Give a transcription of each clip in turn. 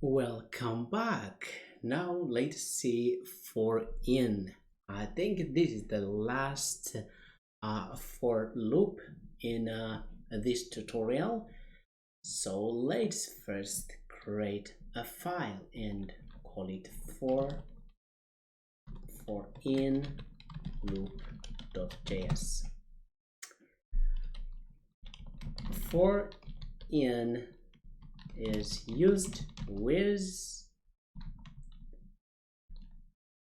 Welcome back. Now let's see for in. I think this is the last for loop in this tutorial. So let's first create a file and call it for in loop.js. For in is used with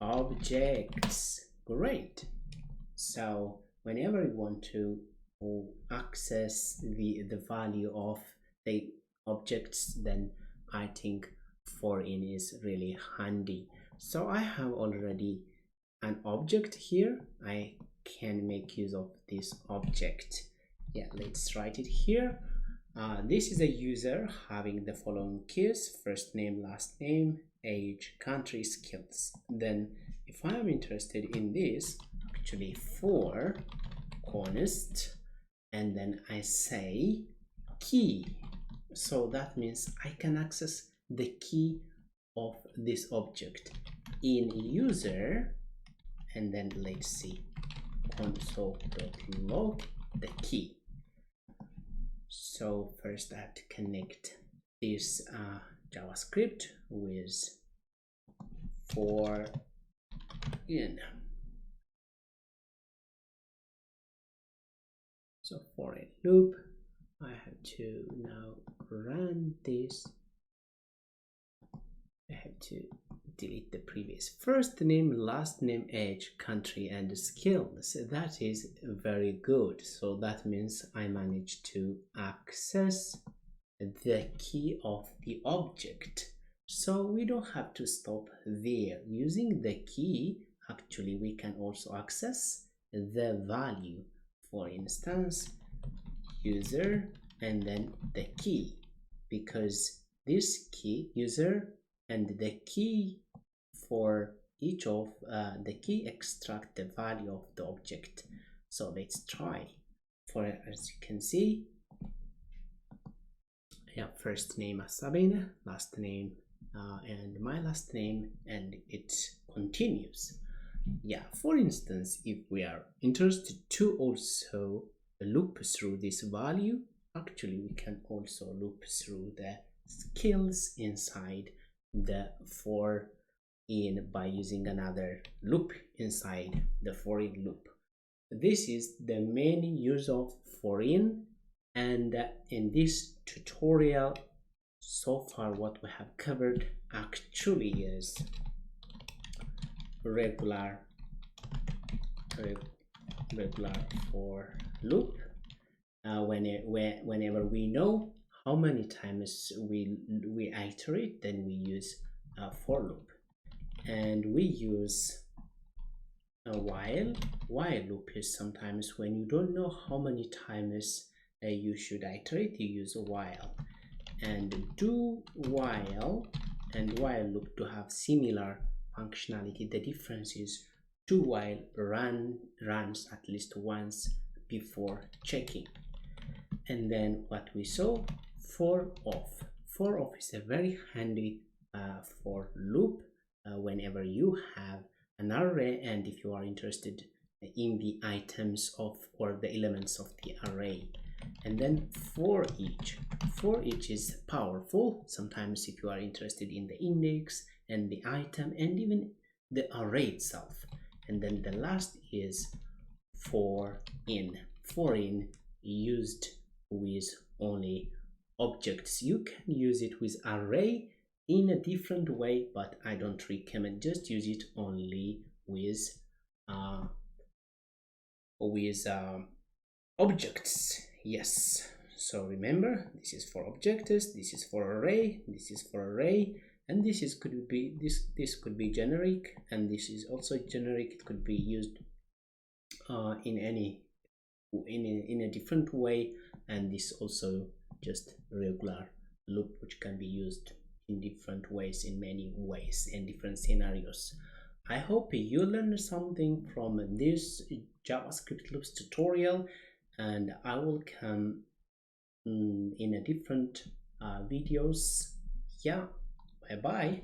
objects. Great. So whenever you want to access the value of the objects, then I think for in is really handy. So I have already an object here. I can make use of this object. Yeah, let's write it here. This is a user having the following keys: first name, last name, age, country, skills. Then if I am interested in this, actually for const, and then I say key. So that means I can access the key of this object in user, and then let's see console.log the key. So first I have to connect this JavaScript with for in. So for a loop, I have to now run this. I have to delete the previous first name, last name, age, country, and skills. That is very good. So that means I managed to access the key of the object. So we don't have to stop there. Using the key, actually we can also access the value. For instance, user and then the key, because this key user and the key for each of the key extract the value of the object. So let's try. For as you can see, yeah, first name as Sabine, last name and my last name, and it continues. Yeah, for instance, if we are interested to also loop through this value, actually we can also loop through the skills inside the for in by using another loop inside the for in loop. This is the main use of for in, and in this tutorial so far what we have covered actually is regular for loop. Whenever we know how many times we iterate, then we use a for loop, and we use a while loop is sometimes when you don't know how many times you should iterate, you use a while. And do while and while loop to have similar functionality. The difference is do while runs at least once before checking. And then what we saw, for off is a very handy for loop whenever you have an array, and if you are interested in the items of or the elements of the array. And then for each is powerful sometimes if you are interested in the index and the item and even the array itself. And then the last is for in used with only objects. You can use it with array in a different way, but I don't recommend. Just use it only with objects. Yes, so remember, this is for objects, this is for array, this is for array, and this could be generic, and this is also generic. It could be used in a different way, and this also just regular loop which can be used in different ways, in many ways, in different scenarios. I hope you learned something from this JavaScript loops tutorial, and I will come in a different videos. Yeah, Bye bye.